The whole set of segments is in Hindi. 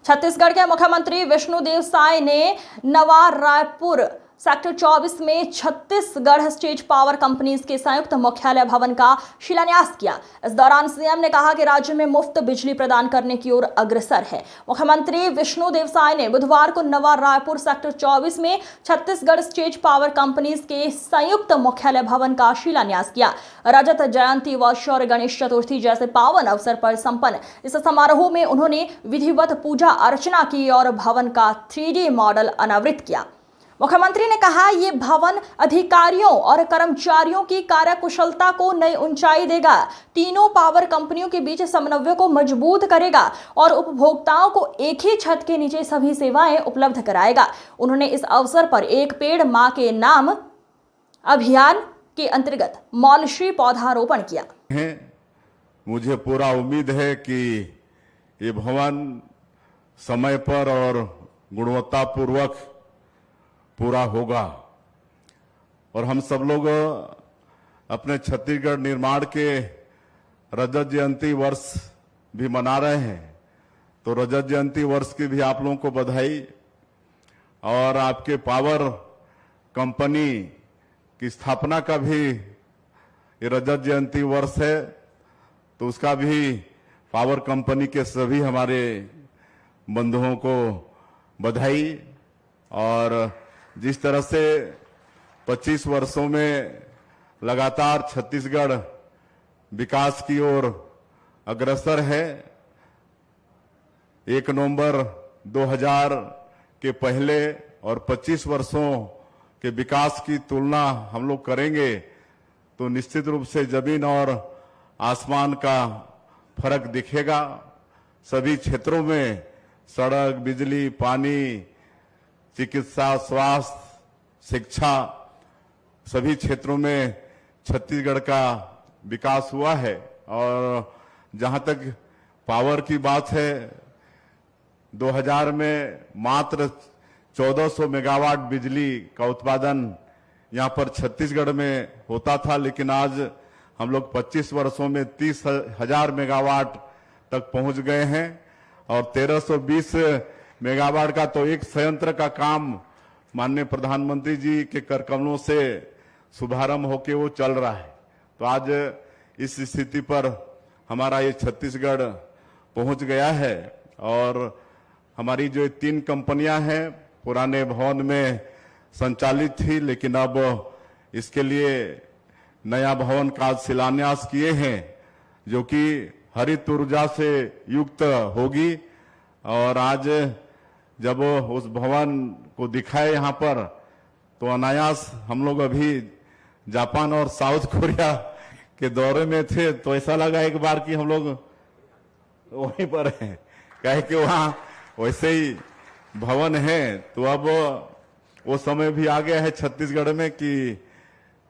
छत्तीसगढ़ के मुख्यमंत्री विष्णुदेव साय ने नवा रायपुर सेक्टर 24 में छत्तीसगढ़ स्टेट पावर कंपनीज के संयुक्त मुख्यालय भवन का शिलान्यास किया। इस दौरान सीएम ने कहा कि राज्य में मुफ्त बिजली प्रदान करने की ओर अग्रसर है। मुख्यमंत्री विष्णुदेव साय ने बुधवार को नवा रायपुर सेक्टर 24 में छत्तीसगढ़ स्टेट पावर कंपनीज के संयुक्त मुख्यालय भवन का शिलान्यास किया। रजत जयंती वर्ष और गणेश चतुर्थी जैसे पावन अवसर पर संपन्न इस समारोह में उन्होंने विधिवत पूजा अर्चना की और भवन का 3D मॉडल अनावृत किया। मुख्यमंत्री ने कहा, ये भवन अधिकारियों और कर्मचारियों की कार्यकुशलता को नई ऊंचाई देगा, तीनों पावर कंपनियों के बीच समन्वय को मजबूत करेगा और उपभोक्ताओं को एक ही छत के नीचे सभी सेवाएं उपलब्ध कराएगा। उन्होंने इस अवसर पर एक पेड़ मां के नाम अभियान के अंतर्गत मौलश्री पौधारोपण किया। मुझे पूरा उम्मीद है कि ये भवन समय पर और गुणवत्तापूर्वक पूरा होगा और हम सब लोग अपने छत्तीसगढ़ निर्माण के रजत जयंती वर्ष भी मना रहे हैं। तो रजत जयंती वर्ष की भी आप लोगों को बधाई। और आपके पावर कंपनी की स्थापना का भी ये रजत जयंती वर्ष है, तो उसका भी पावर कंपनी के सभी हमारे बंधुओं को बधाई। और जिस तरह से 25 वर्षों में लगातार छत्तीसगढ़ विकास की ओर अग्रसर है, 1 नवंबर 2000 के पहले और 25 वर्षों के विकास की तुलना हम लोग करेंगे तो निश्चित रूप से जमीन और आसमान का फर्क दिखेगा। सभी क्षेत्रों में सड़क, बिजली, पानी, चिकित्सा, स्वास्थ्य, शिक्षा, सभी क्षेत्रों में छत्तीसगढ़ का विकास हुआ है। और जहां तक पावर की बात है, 2000 में मात्र 1400 मेगावाट बिजली का उत्पादन यहां पर छत्तीसगढ़ में होता था, लेकिन आज हम लोग 25 वर्षों में 30,000 मेगावाट तक पहुंच गए हैं। और 1320 मेगावाट का तो एक संयंत्र का काम माननीय प्रधानमंत्री जी के करकमलों से शुभारंभ होके वो चल रहा है। तो आज इस स्थिति पर हमारा ये छत्तीसगढ़ पहुंच गया है। और हमारी जो 3 कंपनियां हैं पुराने भवन में संचालित थी, लेकिन अब इसके लिए नया भवन का शिलान्यास किए हैं जो कि हरित ऊर्जा से युक्त होगी। और आज जब उस भवन को दिखाए यहाँ पर, तो अनायास हम लोग अभी जापान और साउथ कोरिया के दौरे में थे, तो ऐसा लगा एक बार कि हम लोग वहीं पर हैं, कहे कि वहाँ वैसे ही भवन है। तो अब वो समय भी आ गया है छत्तीसगढ़ में कि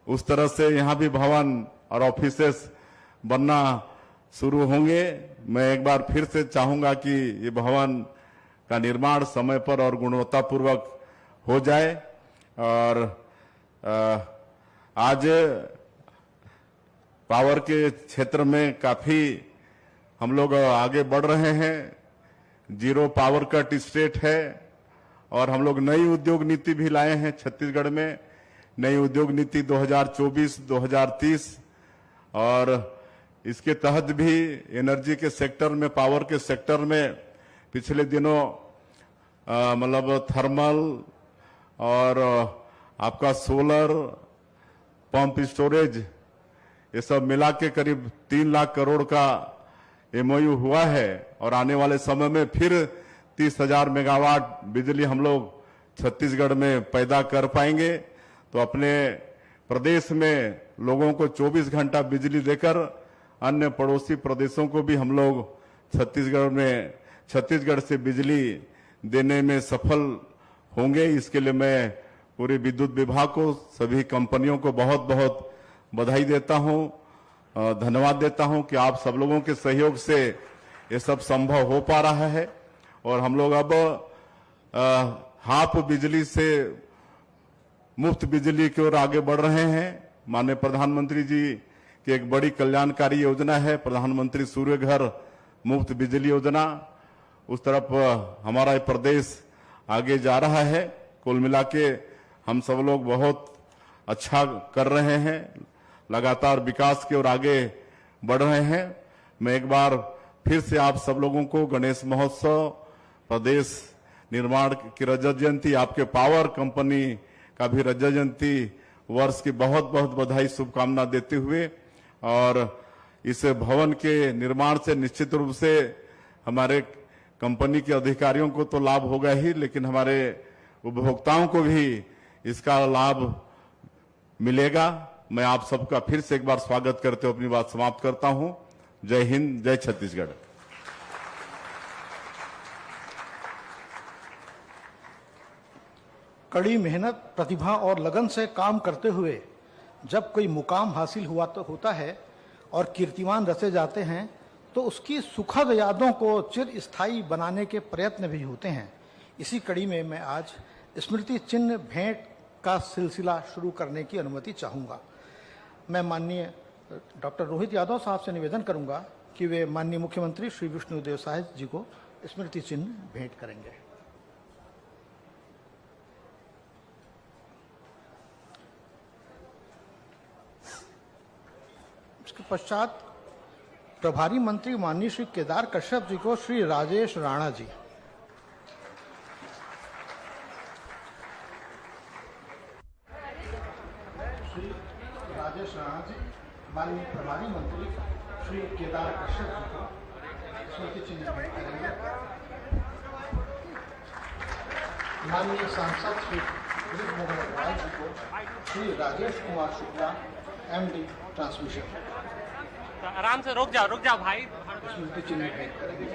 उस तरह से यहाँ भी भवन और ऑफिसेस बनना शुरू होंगे। मैं एक बार फिर से चाहूंगा कि ये भवन का निर्माण समय पर और गुणवत्तापूर्वक हो जाए। और आज पावर के क्षेत्र में काफी हम लोग आगे बढ़ रहे हैं। 0 पावर कट स्टेट है और हम लोग नई उद्योग नीति भी लाए हैं छत्तीसगढ़ में, नई उद्योग नीति 2024-2030। और इसके तहत भी एनर्जी के सेक्टर में, पावर के सेक्टर में पिछले दिनों मतलब थर्मल और आपका सोलर पंप स्टोरेज, ये सब मिला के करीब 3 लाख करोड़ का MOU हुआ है। और आने वाले समय में फिर 30,000 मेगावाट बिजली हम लोग छत्तीसगढ़ में पैदा कर पाएंगे। तो अपने प्रदेश में लोगों को 24 घंटा बिजली देकर अन्य पड़ोसी प्रदेशों को भी हम लोग छत्तीसगढ़ से बिजली देने में सफल होंगे। इसके लिए मैं पूरे विद्युत विभाग को, सभी कंपनियों को बहुत बहुत बधाई देता हूं, धन्यवाद देता हूं कि आप सब लोगों के सहयोग से ये सब संभव हो पा रहा है। और हम लोग अब हाफ बिजली से मुफ्त बिजली की ओर आगे बढ़ रहे हैं। माननीय प्रधानमंत्री जी की एक बड़ी कल्याणकारी योजना है प्रधानमंत्री सूर्य घर मुफ्त बिजली योजना। उस तरफ हमारा ये प्रदेश आगे जा रहा है। कुल मिला के हम सब लोग बहुत अच्छा कर रहे हैं, लगातार विकास की ओर आगे बढ़ रहे हैं। मैं एक बार फिर से आप सब लोगों को गणेश महोत्सव, प्रदेश निर्माण की रजत जयंती, आपके पावर कंपनी का भी रजत जयंती वर्ष की बहुत बहुत बधाई, शुभकामना देते हुए, और इस भवन के निर्माण से निश्चित रूप से हमारे कंपनी के अधिकारियों को तो लाभ होगा ही, लेकिन हमारे उपभोक्ताओं को भी इसका लाभ मिलेगा। मैं आप सबका फिर से एक बार स्वागत करते हुए अपनी बात समाप्त करता हूं। जय हिंद, जय छत्तीसगढ़। कड़ी मेहनत, प्रतिभा और लगन से काम करते हुए जब कोई मुकाम हासिल हुआ तो होता है और कीर्तिमान रचे जाते हैं, तो उसकी सुखद यादों को चिरस्थायी बनाने के प्रयत्न भी होते हैं। इसी कड़ी में मैं आज स्मृति चिन्ह भेंट का सिलसिला शुरू करने की अनुमति चाहूँगा। मैं माननीय डॉक्टर रोहित यादव साहब से निवेदन करूँगा कि वे माननीय मुख्यमंत्री श्री विष्णुदेव साय जी को स्मृति चिन्ह भेंट करेंगे। इसके पश्चात प्रभारी मंत्री माननीय श्री केदार कश्यप जी को श्री राजेश राणा जी, श्री राजेश राणा जी माननीय प्रभारी मंत्री श्री केदार कश्यप जी को स्मृति चिन्ह भेंट करेंगे। माननीय सांसद श्री मोहन अग्रवाल जी को श्री राजेश कुमार शुक्ला MD ट्रांसमिशन आराम से रुक जाओ भाई। स्मृति चिन्ह भेंट करेंगे।